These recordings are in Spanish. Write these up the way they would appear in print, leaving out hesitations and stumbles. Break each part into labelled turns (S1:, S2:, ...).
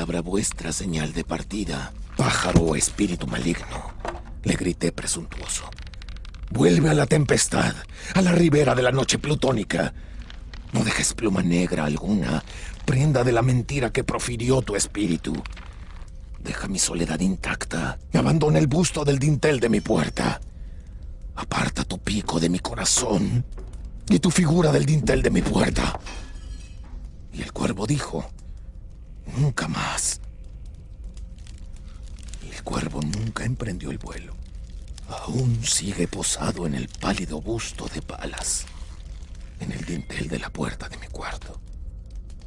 S1: palabra vuestra señal de partida, pájaro o espíritu maligno, le grité presuntuoso. Vuelve a la tempestad, a la ribera de la noche plutónica. No dejes pluma negra alguna, prenda de la mentira que profirió tu espíritu. Deja mi soledad intacta y abandona el busto del dintel de mi puerta. Aparta tu pico de mi corazón y tu figura del dintel de mi puerta. Y el cuervo dijo, nunca más. Y el cuervo nunca emprendió el vuelo. Aún sigue posado en el pálido busto de Palas, en el dintel de la puerta de mi cuarto.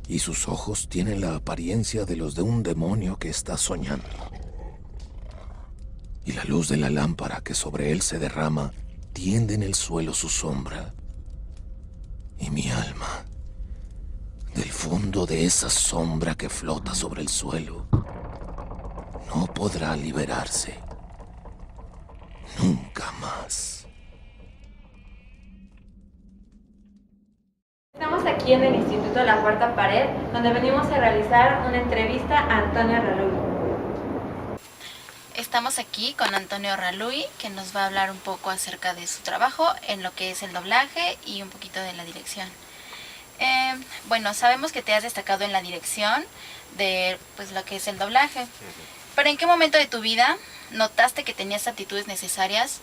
S1: Y sus ojos tienen la apariencia de los de un demonio que está soñando. Y la luz de la lámpara que sobre él se derrama tiende en el suelo su sombra. Y mi alma, del fondo de esa sombra que flota sobre el suelo, no podrá liberarse. Nunca más.
S2: Estamos aquí en el Instituto La Cuarta Pared, donde venimos a realizar una entrevista a Antonio Raluy.
S3: Estamos aquí con Antonio Raluy, que nos va a hablar un poco acerca de su trabajo en lo que es el doblaje y un poquito de la dirección. Bueno, sabemos que te has destacado en la dirección de pues, lo que es el doblaje, pero ¿en qué momento de tu vida notaste que tenías actitudes necesarias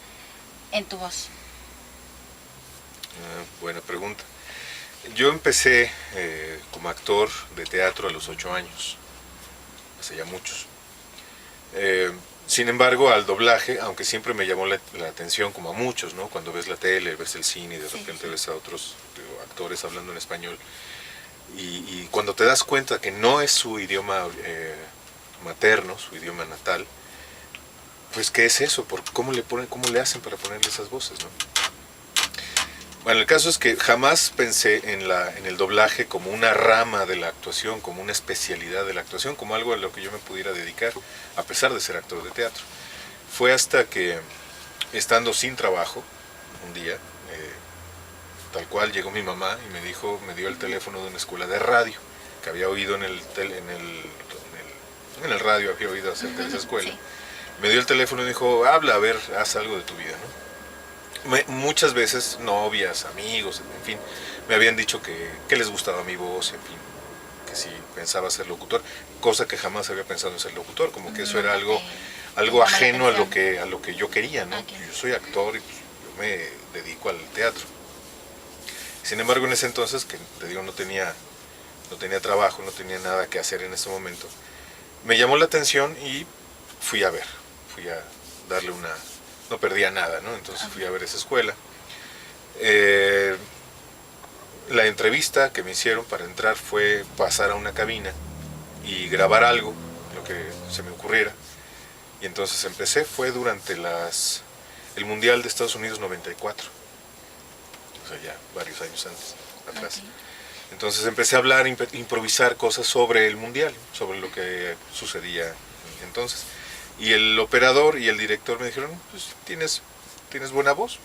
S3: en tu voz?
S4: Buena pregunta. Yo empecé como actor de teatro a los 8 años, hace ya muchos. Sin embargo, al doblaje, aunque siempre me llamó la atención, como a muchos, ¿no? Cuando ves la tele, ves el cine y de repente ves a otros actores hablando en español, y cuando te das cuenta que no es su idioma materno, su idioma natal, pues ¿qué es eso? ¿Cómo le hacen para ponerle esas voces, no? Bueno, el caso es que jamás pensé en el doblaje como una rama de la actuación, como una especialidad de la actuación, como algo a lo que yo me pudiera dedicar, a pesar de ser actor de teatro. Fue hasta que, estando sin trabajo, un día, tal cual llegó mi mamá y me dio el teléfono de una escuela de radio, que había oído en el radio, había oído acerca de esa escuela. Sí. Me dio el teléfono y dijo, habla, a ver, haz algo de tu vida, ¿no? Muchas veces novias, amigos, en fin, me habían dicho que les gustaba mi voz, en fin, que si pensaba ser locutor, cosa que jamás había pensado en ser locutor, como que eso era algo ajeno a lo que yo quería, ¿no? Okay. Yo soy actor y pues, yo me dedico al teatro. Sin embargo, en ese entonces, que te digo, no tenía trabajo, no tenía nada que hacer en ese momento, me llamó la atención y fui a darle una... No perdía nada, ¿no? Entonces fui a ver esa escuela. La entrevista que me hicieron para entrar fue pasar a una cabina y grabar algo, lo que se me ocurriera. Y entonces empecé, fue durante el Mundial de Estados Unidos 94. O sea, ya varios años atrás. Okay. Entonces empecé a hablar, improvisar cosas sobre el Mundial, sobre lo que sucedía entonces. Y el operador y el director me dijeron, pues tienes buena voz.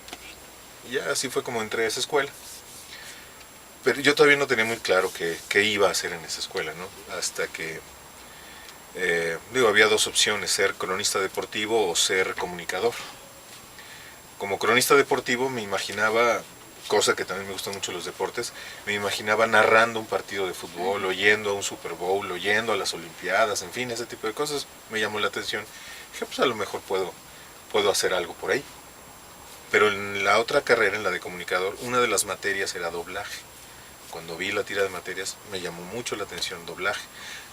S4: Y ya así fue como entré a esa escuela. Pero yo todavía no tenía muy claro qué iba a hacer en esa escuela, ¿no? Hasta que, había dos opciones, ser cronista deportivo o ser comunicador. Como cronista deportivo me imaginaba, cosa que también me gustan mucho los deportes, me imaginaba narrando un partido de fútbol, o yendo a un Super Bowl, o yendo a las Olimpiadas, en fin, ese tipo de cosas me llamó la atención. Dije, pues a lo mejor puedo hacer algo por ahí. Pero en la otra carrera, en la de comunicador, una de las materias era doblaje. Cuando vi la tira de materias me llamó mucho la atención doblaje.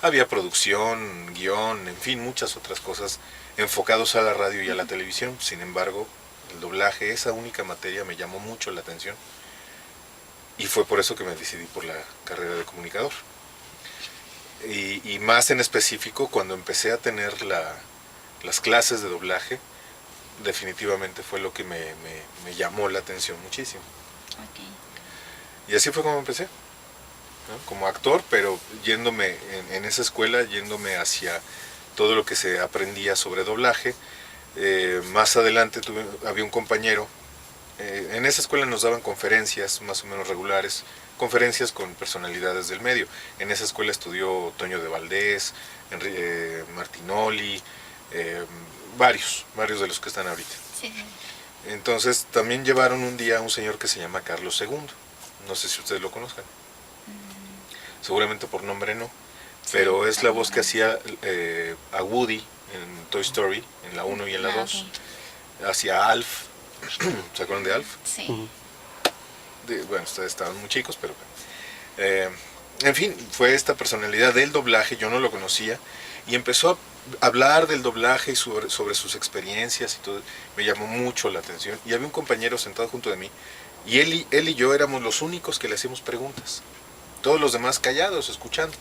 S4: Había producción, guión, en fin, muchas otras cosas enfocados a la radio y a la televisión. Sin embargo, el doblaje, esa única materia me llamó mucho la atención. Y fue por eso que me decidí por la carrera de comunicador. Y más en específico, cuando empecé a tener las clases de doblaje, definitivamente fue lo que me llamó la atención muchísimo. Okay. Y así fue como empecé, ¿no? Como actor, pero yéndome en esa escuela, yéndome hacia todo lo que se aprendía sobre doblaje. Más adelante había un compañero, en esa escuela nos daban conferencias más o menos regulares conferencias con personalidades del medio. En esa escuela estudió Toño de Valdés, Martinoli, varios de los que están ahorita.
S3: Sí, sí.
S4: Entonces también llevaron un día a un señor que se llama Carlos II. No sé si ustedes lo conozcan. Seguramente por nombre no. Pero es la voz que hacía a Woody en Toy Story, en la 1 y en la 2.
S3: Okay.
S4: Hacía Alf. ¿Se acuerdan de Alf?
S3: Sí.
S4: Bueno, ustedes estaban muy chicos, pero en fin, fue esta personalidad del doblaje, yo no lo conocía, y empezó a hablar del doblaje y sobre sus experiencias y todo. Me llamó mucho la atención, y había un compañero sentado junto de mí, y él y yo éramos los únicos que le hacíamos preguntas, todos los demás callados, escuchando.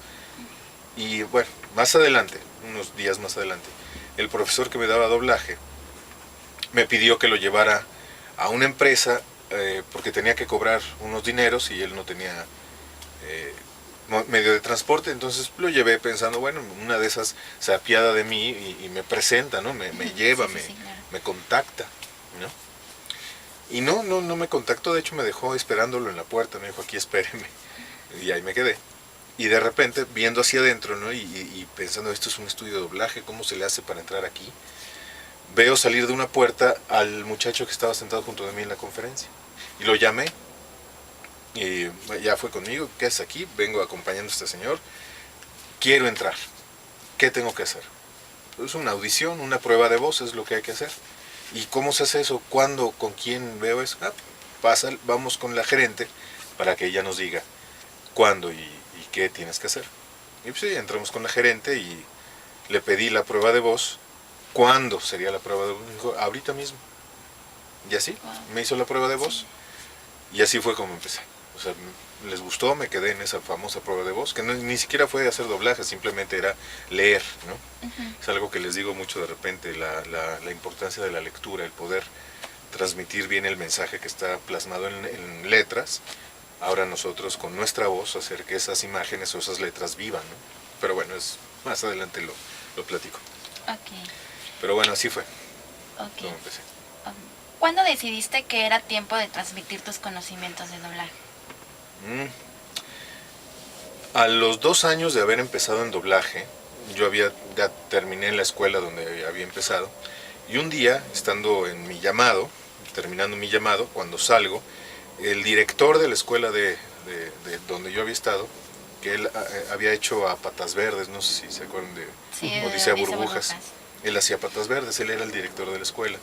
S4: Y bueno, más adelante, unos días más adelante, el profesor que me daba doblaje me pidió que lo llevara a una empresa porque tenía que cobrar unos dineros y él no tenía medio de transporte. Entonces lo llevé pensando, bueno, una de esas se apiada de mí y me presenta, ¿no? Me lleva,
S3: Sí, claro.
S4: me contacta, ¿no? Y no me contactó, de hecho me dejó esperándolo en la puerta, me dijo, aquí espéreme, y ahí me quedé. Y de repente, viendo hacia adentro, ¿no? y pensando, esto es un estudio de doblaje, ¿cómo se le hace para entrar aquí? Veo salir de una puerta al muchacho que estaba sentado junto de mí en la conferencia. Y lo llamé. Y ya fue conmigo. ¿Qué haces aquí? Vengo acompañando a este señor. Quiero entrar. ¿Qué tengo que hacer? Es una audición, una prueba de voz, es lo que hay que hacer. ¿Y cómo se hace eso? ¿Cuándo? ¿Con quién veo eso? Vamos con la gerente para que ella nos diga cuándo y qué tienes que hacer. Y pues sí, entramos con la gerente y le pedí la prueba de voz. ¿Cuándo sería la prueba de voz? Me dijo, ahorita mismo. Y así, me hizo la prueba de voz. Y así fue como empecé. O sea, les gustó, me quedé en esa famosa prueba de voz, que ni siquiera fue hacer doblaje, simplemente era leer, ¿no? Es algo que les digo mucho de repente, la importancia de la lectura, el poder transmitir bien el mensaje que está plasmado en letras. Ahora nosotros con nuestra voz hacer que esas imágenes o esas letras vivan, ¿no? Pero bueno, más adelante lo platico.
S3: Ok.
S4: Pero bueno, así fue
S3: Ok.
S4: como empecé.
S3: ¿Cuándo decidiste que era tiempo de transmitir tus conocimientos de doblaje?
S4: A los 2 años de haber empezado en doblaje, ya terminé la escuela donde había empezado, y un día, estando en mi llamado, terminando mi llamado, cuando salgo, el director de la escuela de donde yo había estado, que él había hecho a Patas Verdes, no sé si se acuerdan de Odisea Burbujas. Él hacía Patas Verdes, él era el director de la escuela,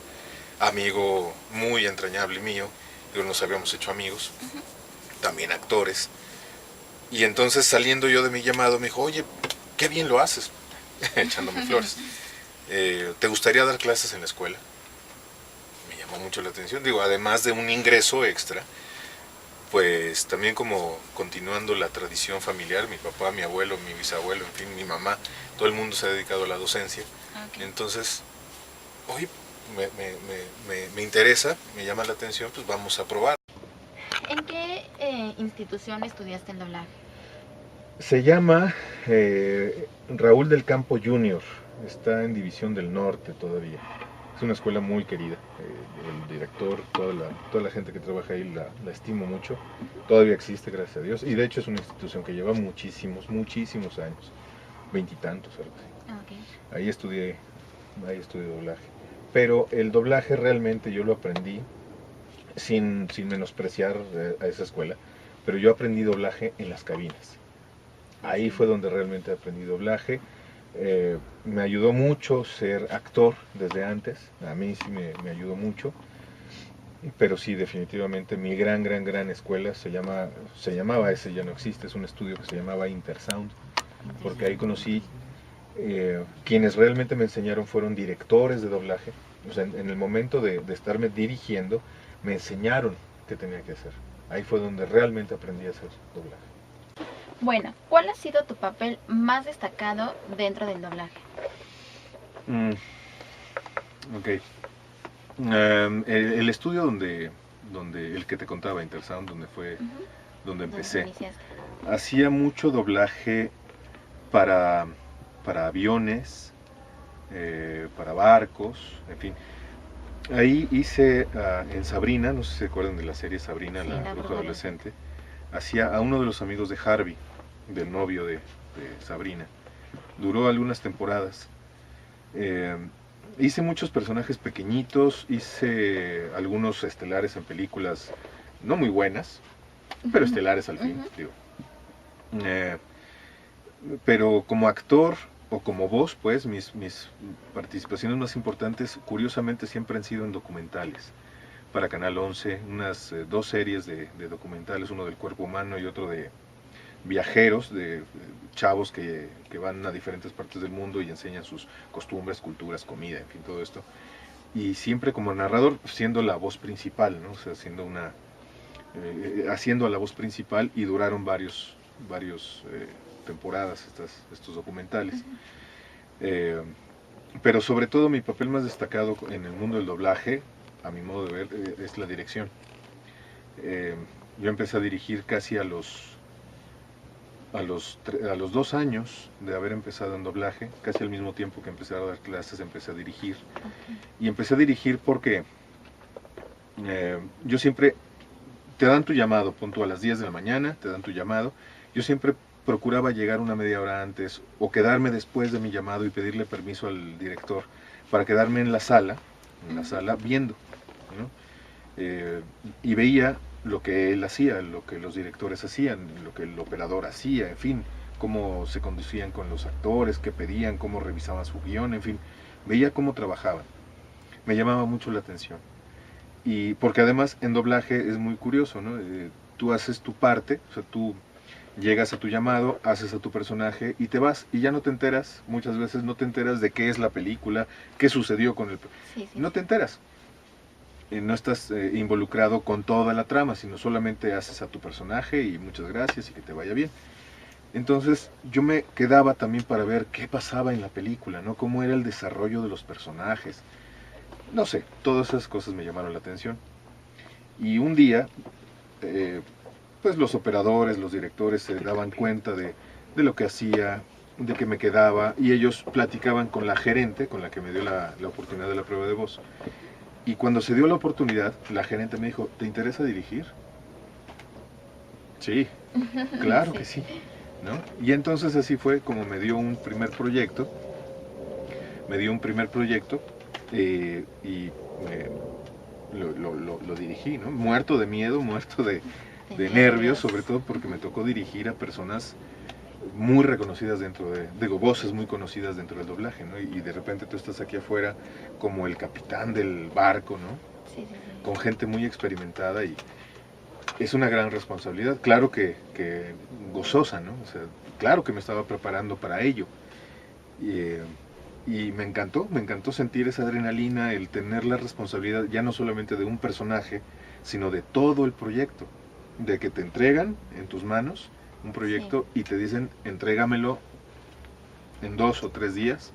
S4: amigo muy entrañable mío, nos habíamos hecho amigos, también actores. Y entonces saliendo yo de mi llamado me dijo, oye, qué bien lo haces, echándome flores. ¿Te gustaría dar clases en la escuela? Me llamó mucho la atención, digo, además de un ingreso extra, pues también como continuando la tradición familiar, mi papá, mi abuelo, mi bisabuelo, en fin, mi mamá, todo el mundo se ha dedicado a la docencia. Okay. Entonces, oye, me interesa, me llama la atención, pues vamos a probar.
S3: ¿En qué institución estudiaste el doblaje?
S4: Se llama Raúl del Campo Junior, está en División del Norte todavía. Es una escuela muy querida, el director, toda la gente que trabaja ahí la estimo mucho, todavía existe, gracias a Dios, y de hecho es una institución que lleva muchísimos años, 20 y tantos, algo así. Okay. Ahí estudié doblaje, pero el doblaje realmente yo lo aprendí sin menospreciar a esa escuela, pero yo aprendí doblaje en las cabinas. Ahí fue donde realmente aprendí doblaje. Me ayudó mucho ser actor desde antes, a mí sí me ayudó mucho, pero sí, definitivamente mi gran escuela se llamaba, ese ya no existe, es un estudio que se llamaba Intersound, porque ahí conocí, quienes realmente me enseñaron fueron directores de doblaje, o sea, en el momento de estarme dirigiendo, me enseñaron qué tenía que hacer, ahí fue donde realmente aprendí a hacer doblaje.
S3: Bueno, ¿cuál ha sido tu papel más destacado dentro del doblaje?
S4: Ok. El estudio donde el que te contaba, Intersound, donde empecé, hacía mucho doblaje para aviones, para barcos, en fin. Ahí hice en Sabrina, no sé si se acuerdan de la serie Sabrina, sí, la bruja adolescente. hacía a uno de los amigos de Harvey, del novio de Sabrina. Duró algunas temporadas. Hice muchos personajes pequeñitos, hice algunos estelares en películas no muy buenas, pero estelares al fin, digo. Pero como actor o como voz, pues mis participaciones más importantes, curiosamente, siempre han sido en documentales. Para Canal 11, unas 2 series de documentales, uno del cuerpo humano y otro de viajeros, de chavos que van a diferentes partes del mundo y enseñan sus costumbres, culturas, comida, en fin, todo esto. Y siempre como narrador, siendo la voz principal, ¿no? O sea, haciendo a la voz principal, y duraron varios temporadas estos documentales. Pero sobre todo mi papel más destacado en el mundo del doblaje, a mi modo de ver, es la dirección. Yo empecé a dirigir casi a los 2 años de haber empezado en doblaje, casi al mismo tiempo que empecé a dar clases, empecé a dirigir. Y empecé a dirigir porque yo siempre, te dan tu llamado, punto a las 10 de la mañana, te dan tu llamado. Yo siempre procuraba llegar una media hora antes o quedarme después de mi llamado y pedirle permiso al director para quedarme en la sala viendo, ¿no? Y veía lo que él hacía, lo que los directores hacían, lo que el operador hacía, en fin, cómo se conducían con los actores, qué pedían, cómo revisaban su guión, en fin, veía cómo trabajaban. Me llamaba mucho la atención. Y porque además en doblaje es muy curioso, ¿no? Tú haces tu parte, o sea, tú llegas a tu llamado, haces a tu personaje y te vas, y ya no te enteras, muchas veces no te enteras de qué es la película, qué sucedió con el... No te enteras. No estás involucrado con toda la trama, sino solamente haces a tu personaje y muchas gracias y que te vaya bien. Entonces yo me quedaba también para ver qué pasaba en la película, ¿no? Cómo era el desarrollo de los personajes. No sé, todas esas cosas me llamaron la atención. Y un día, pues los operadores, los directores se daban cuenta de lo que hacía, de que me quedaba, y ellos platicaban con la gerente, con la que me dio la oportunidad de la prueba de voz. Y cuando se dio la oportunidad, la gerente me dijo, ¿te interesa dirigir? Sí, claro que sí, ¿no? Y entonces así fue como me dio un primer proyecto. Y lo dirigí, ¿no? Muerto de miedo, muerto de nervios, sobre todo porque me tocó dirigir a personas muy reconocidas voces muy conocidas dentro del doblaje, ¿no? Y de repente tú estás aquí afuera como el capitán del barco, ¿no?
S3: Sí.
S4: Con gente muy experimentada, y es una gran responsabilidad, claro que gozosa, ¿no? O sea, claro que me estaba preparando para ello. Y me encantó sentir esa adrenalina, el tener la responsabilidad ya no solamente de un personaje, sino de todo el proyecto, de que te entregan en tus manos un proyecto y te dicen, entrégamelo en 2 o 3 días,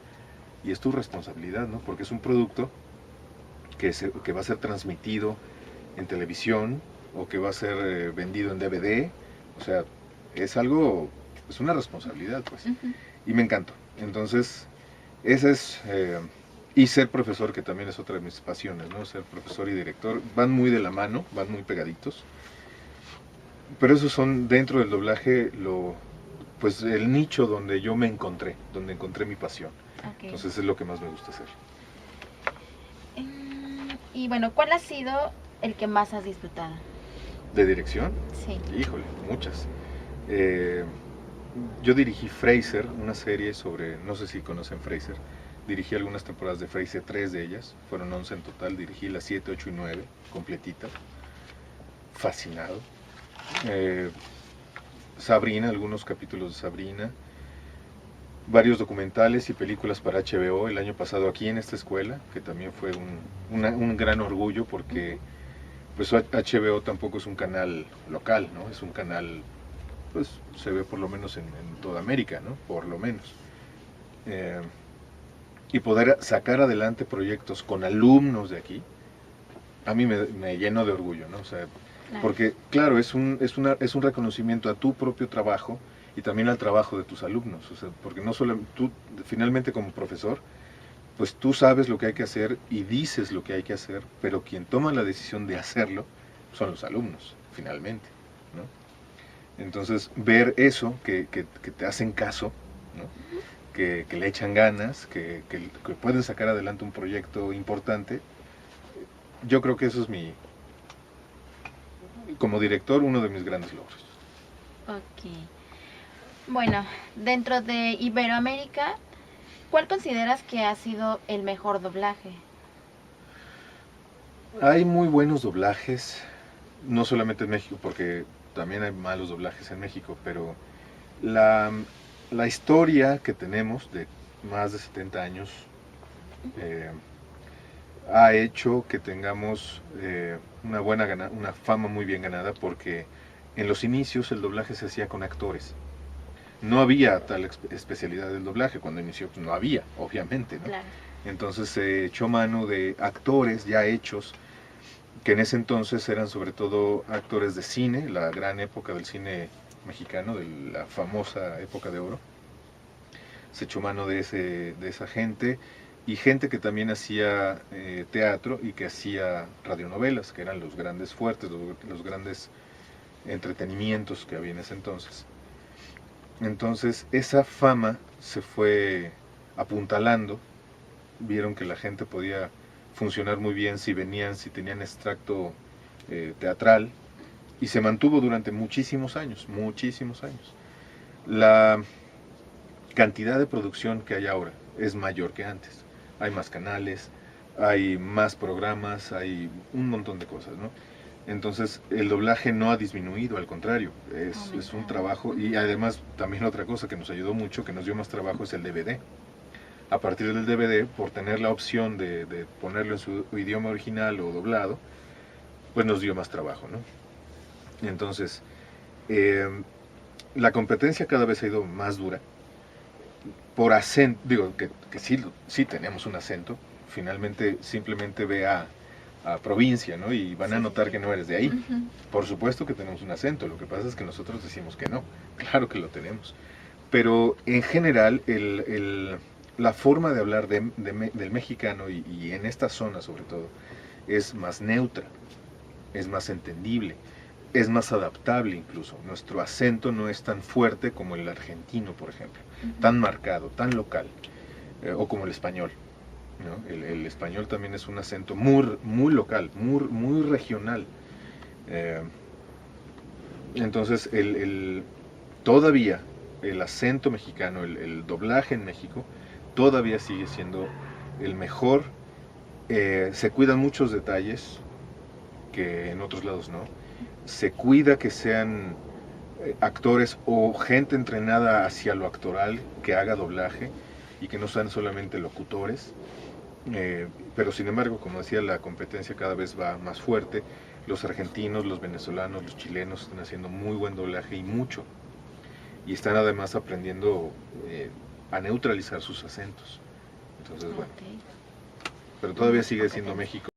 S4: y es tu responsabilidad, ¿no? Porque es un producto que va a ser transmitido en televisión, o que va a ser vendido en DVD, o sea, es una responsabilidad, pues. Y me encantó. Entonces, esa es, y ser profesor, que también es otra de mis pasiones, ¿no? Ser profesor y director, van muy de la mano, van muy pegaditos. Pero esos son, dentro del doblaje, pues el nicho donde yo me encontré, donde encontré mi pasión.
S3: Okay.
S4: Entonces es lo que más me gusta hacer.
S3: Y bueno, ¿cuál ha sido el que más has disfrutado?
S4: ¿De dirección?
S3: Sí.
S4: Híjole, muchas. Yo dirigí Frasier, una serie sobre, no sé si conocen Frasier, dirigí algunas temporadas de Frasier, 3 de ellas, fueron 11 en total, dirigí las 7, 8 y 9, completitas, fascinado. Sabrina, algunos capítulos de Sabrina, varios documentales y películas para HBO el año pasado aquí en esta escuela, que también fue un gran orgullo, porque pues HBO tampoco es un canal local, ¿no? Es un canal, pues se ve por lo menos en toda América, ¿no? Por lo menos. Y poder sacar adelante proyectos con alumnos de aquí, a mí me llenó de orgullo, ¿no? O sea, porque, claro, es un reconocimiento a tu propio trabajo y también al trabajo de tus alumnos. O sea, porque no solo tú, finalmente como profesor, pues tú sabes lo que hay que hacer y dices lo que hay que hacer, pero quien toma la decisión de hacerlo son los alumnos, finalmente, ¿no? Entonces, ver eso, que te hacen caso, ¿no? Que le echan ganas, que pueden sacar adelante un proyecto importante, yo creo que eso es como director, uno de mis grandes logros.
S3: Ok. Bueno, dentro de Iberoamérica, ¿cuál consideras que ha sido el mejor doblaje?
S4: Hay muy buenos doblajes, no solamente en México, porque también hay malos doblajes en México, pero la historia que tenemos de más de 70 años ha hecho que tengamos una fama muy bien ganada, porque en los inicios el doblaje se hacía con actores. No había tal especialidad del doblaje, cuando inició pues no había, obviamente, ¿no?
S3: Claro.
S4: Entonces se echó mano de actores ya hechos, que en ese entonces eran sobre todo actores de cine, la gran época del cine mexicano, de la famosa época de oro. Se echó mano de esa gente, y gente que también hacía teatro y que hacía radionovelas, que eran los grandes fuertes, los grandes entretenimientos que había en ese entonces. Entonces esa fama se fue apuntalando, vieron que la gente podía funcionar muy bien si tenían extracto teatral, y se mantuvo durante muchísimos años, muchísimos años. La cantidad de producción que hay ahora es mayor que antes. Hay más canales, hay más programas, hay un montón de cosas, ¿no? Entonces el doblaje no ha disminuido, al contrario, es un trabajo. Y además también otra cosa que nos ayudó mucho, que nos dio más trabajo, es el DVD. A partir del DVD, por tener la opción de ponerlo en su idioma original o doblado, pues nos dio más trabajo, ¿no? Entonces, la competencia cada vez ha ido más dura. Por acento, digo que sí tenemos un acento, finalmente simplemente ve a provincia, ¿no? Y van a notar que no eres de ahí. Por supuesto que tenemos un acento, lo que pasa es que nosotros decimos que no, claro que lo tenemos. Pero en general, la forma de hablar del mexicano, y en esta zona sobre todo, es más neutra, es más entendible, es más adaptable incluso. Nuestro acento no es tan fuerte como el argentino, por ejemplo, tan marcado, tan local, o como el español, ¿no? El español también es un acento muy, muy local, muy regional. Entonces, todavía el acento mexicano, el doblaje en México, todavía sigue siendo el mejor. Se cuidan muchos detalles que en otros lados no. Se cuida que sean actores o gente entrenada hacia lo actoral que haga doblaje, y que no sean solamente locutores. Pero sin embargo, como decía, la competencia cada vez va más fuerte. Los argentinos, los venezolanos, los chilenos están haciendo muy buen doblaje, y mucho. Y están además aprendiendo a neutralizar sus acentos. Entonces, bueno. Pero todavía sigue siendo México